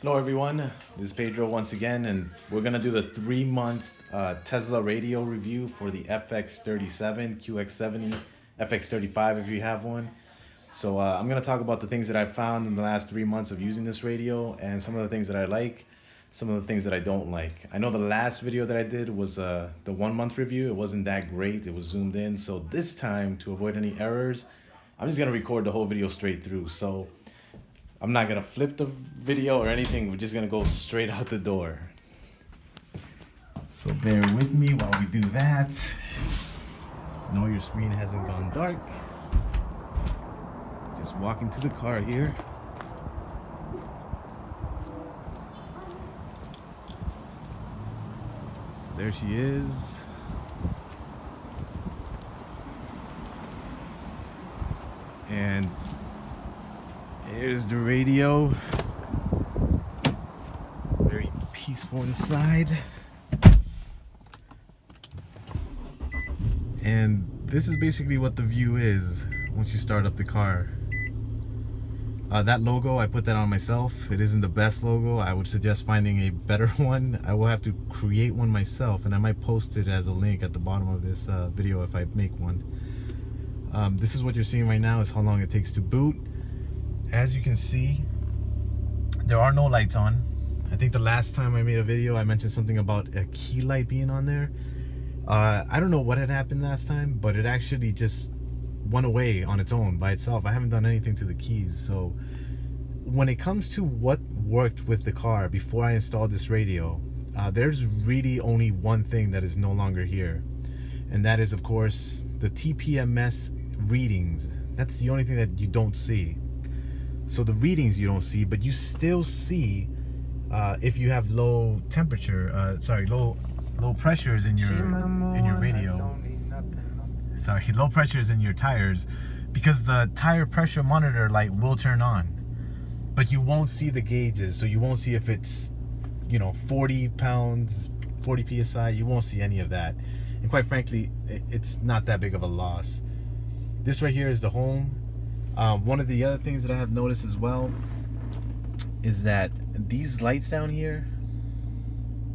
Hello everyone, this is Pedro once again, and we're going to do the 3-month Tesla radio review for the FX37, QX70, FX35 if you have one. So I'm going to talk about the things that I found in the last 3 months of using this radio and some of the things that I like, some of the things that I don't like. I know the last video that I did was the 1-month review. It wasn't that great, it was zoomed in. So this time, to avoid any errors, I'm just going to record the whole video straight through. So I'm not going to flip the video or anything. We're just going to go straight out the door. So bear with me while we do that. Know your screen hasn't gone dark. Just walking to the car here. So there she is. And here's the radio. Very peaceful inside. And this is basically what the view is once you start up the car. That logo, I put that on myself. It isn't the best logo. I would suggest finding a better one. I will have to create one myself, and I might post it as a link at the bottom of this video if I make one. This is what you're seeing right now, is how long it takes to boot. As you can see, there are no lights on. I think the last time I made a video, I mentioned something about a key light being on there. I don't know what had happened last time, but it actually just went away on its own by itself. I haven't done anything to the keys. So when it comes to what worked with the car before I installed this radio, there's really only one thing that is no longer here. And that is, of course, the TPMS readings. That's the only thing that you don't see. So the readings you don't see, but you still see if you have low temperature, low pressures in your radio. Sorry, low pressures in your tires, because the tire pressure monitor light will turn on, but you won't see the gauges. So you won't see if it's, 40 pounds, 40 psi. You won't see any of that. And quite frankly, it's not that big of a loss. This right here is the home. One of the other things that I have noticed as well is that these lights down here,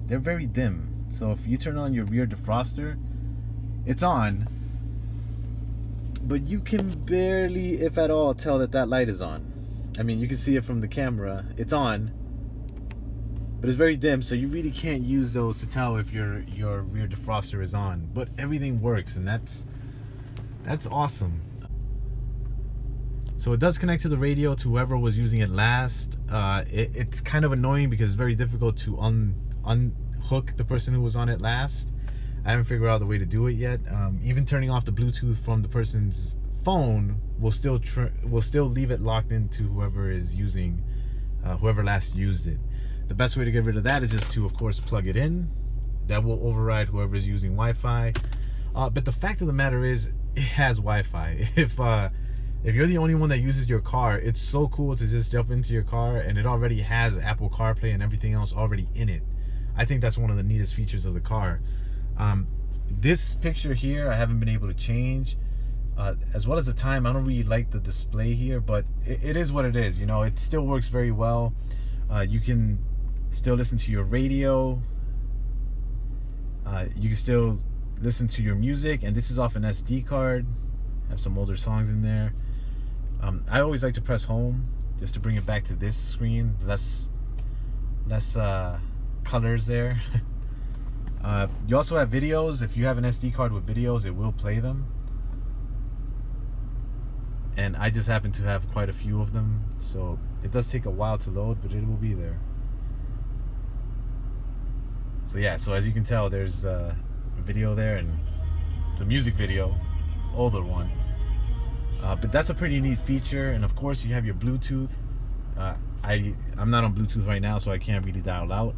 they're very dim. So if you turn on your rear defroster, it's on, but you can barely, if at all, tell that that light is on. I mean, you can see it from the camera. It's on, but it's very dim, so you really can't use those to tell if your rear defroster is on. But everything works, and that's awesome. So it does connect to the radio, to whoever was using it last. It's kind of annoying because it's very difficult to unhook the person who was on it last. I haven't figured out the way to do it yet. Even turning off the Bluetooth from the person's phone will still leave it locked into whoever is using, whoever last used it. The best way to get rid of that is just to, of course, plug it in. That will override whoever is using Wi-Fi. But the fact of the matter is, it has Wi-Fi. If you're the only one that uses your car, it's so cool to just jump into your car and it already has Apple CarPlay and everything else already in it. I think that's one of the neatest features of the car. This picture here, I haven't been able to change. As well as the time, I don't really like the display here, but it is what it is. It still works very well. You can still listen to your radio. You can still listen to your music, and this is off an SD card. I have some older songs in there. I always like to press home just to bring it back to this screen. Less colors there. You also have videos. If you have an SD card with videos, it will play them. And I just happen to have quite a few of them, so it does take a while to load, but it will be there. So yeah, so as you can tell, there's a video there, and it's a music video, older one. But that's a pretty neat feature. And of course, you have your Bluetooth. I'm not on Bluetooth right now, so I can't really dial out.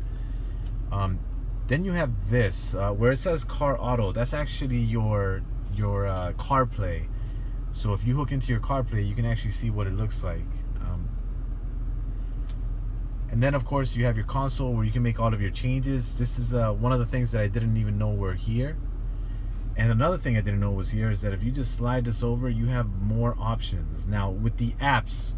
Then you have this, where it says Car Auto. That's actually your CarPlay. So if you hook into your CarPlay, you can actually see what it looks like. And then, of course, you have your console where you can make all of your changes. This is one of the things that I didn't even know were here. And another thing I didn't know was here is that if you just slide this over, you have more options. Now, with the apps,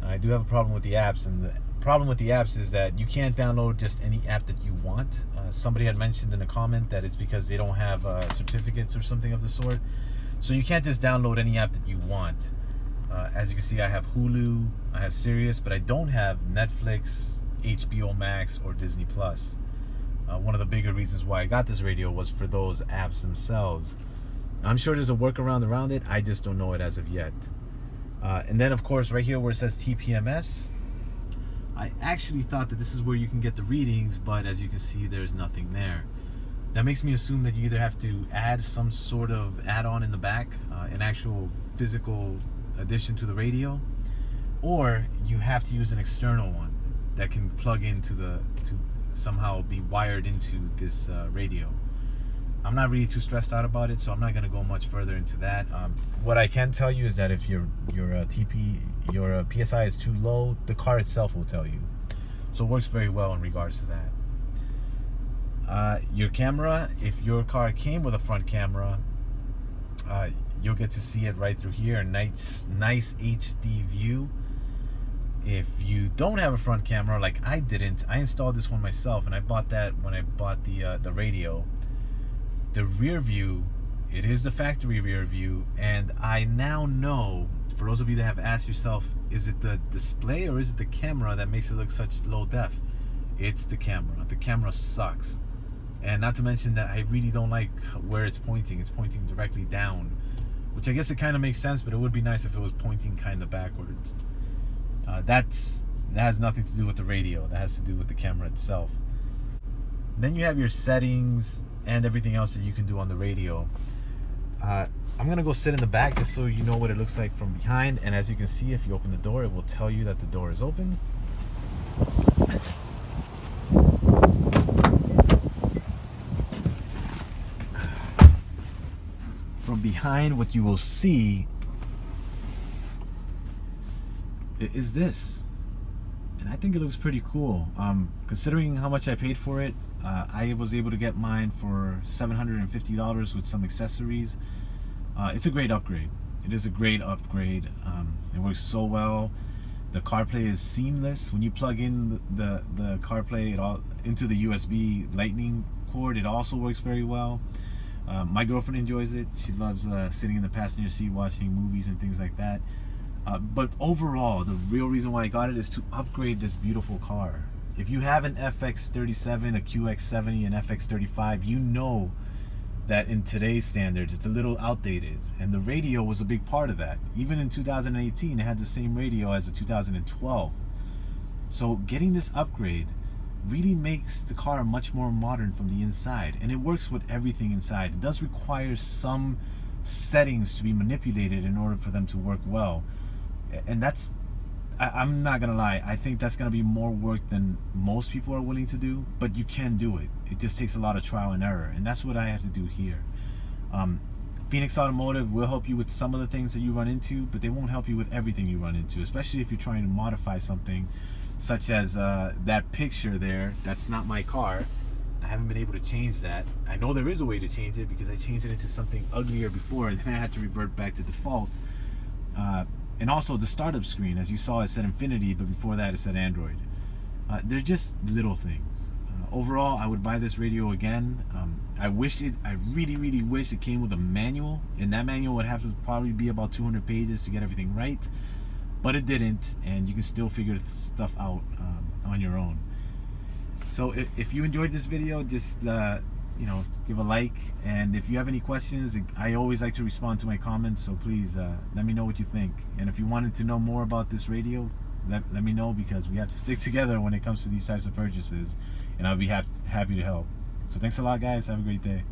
I do have a problem with the apps, and the problem with the apps is that you can't download just any app that you want. Somebody had mentioned in a comment that it's because they don't have certificates or something of the sort. So you can't just download any app that you want. As you can see, I have Hulu, I have Sirius, but I don't have Netflix, HBO Max, or Disney Plus. One of the bigger reasons why I got this radio was for those apps themselves. I'm sure there's a workaround around it, I just don't know it as of yet. And then of course right here where it says TPMS, I actually thought that this is where you can get the readings, but as you can see, there's nothing there. That makes me assume that you either have to add some sort of add-on in the back, an actual physical addition to the radio, or you have to use an external one that can plug into to somehow be wired into this radio. I'm not really too stressed out about it, so I'm not going to go much further into that. What I can tell you is that if your PSI is too low, the car itself will tell you. So it works very well in regards to that. Your camera, if your car came with a front camera, you'll get to see it right through here, a nice HD view. If you don't have a front camera, like I didn't, I installed this one myself, and I bought that when I bought the radio. The rear view, it is the factory rear view, and I now know, for those of you that have asked yourself, is it the display or is it the camera that makes it look such low def? It's the camera. The camera sucks. And not to mention that I really don't like where it's pointing. It's pointing directly down, which I guess it kind of makes sense, but it would be nice if it was pointing kind of backwards. That has nothing to do with the radio. That has to do with the camera itself. Then you have your settings and everything else that you can do on the radio. I'm gonna go sit in the back just so you know what it looks like from behind. And as you can see, if you open the door, it will tell you that the door is open. From behind, what you will see is this, and I think it looks pretty cool. Considering how much I paid for it, I was able to get mine for $750 with some accessories. It's a great upgrade. It is a great upgrade. It works so well. The CarPlay is seamless. When you plug in the CarPlay into the USB Lightning cord, it also works very well. My girlfriend enjoys it. She loves sitting in the passenger seat watching movies and things like that. But overall, the real reason why I got it is to upgrade this beautiful car. If you have an FX37, a QX70, an FX35, you know that in today's standards, it's a little outdated. And the radio was a big part of that. Even in 2018, it had the same radio as the 2012. So getting this upgrade really makes the car much more modern from the inside. And it works with everything inside. It does require some settings to be manipulated in order for them to work well. And that's, I'm not gonna lie, I think that's gonna be more work than most people are willing to do, but you can do it. It just takes a lot of trial and error, and that's what I have to do here. Phoenix Automotive will help you with some of the things that you run into, but they won't help you with everything you run into, especially if you're trying to modify something such as that picture there. That's not my car. I haven't been able to change that. I know there is a way to change it because I changed it into something uglier before, and then I had to revert back to default. And also the startup screen, as you saw, it said Infiniti, but before that it said Android. They're just little things. Overall, I would buy this radio again. I really wish it came with a manual, and that manual would have to probably be about 200 pages to get everything right, but it didn't, and you can still figure stuff out on your own. So if you enjoyed this video, just you know, give a like, and if you have any questions, I always like to respond to my comments, so please let me know what you think. And if you wanted to know more about this radio, let me know, because we have to stick together when it comes to these types of purchases, and I'll be happy to help. So thanks a lot, guys. Have a great day.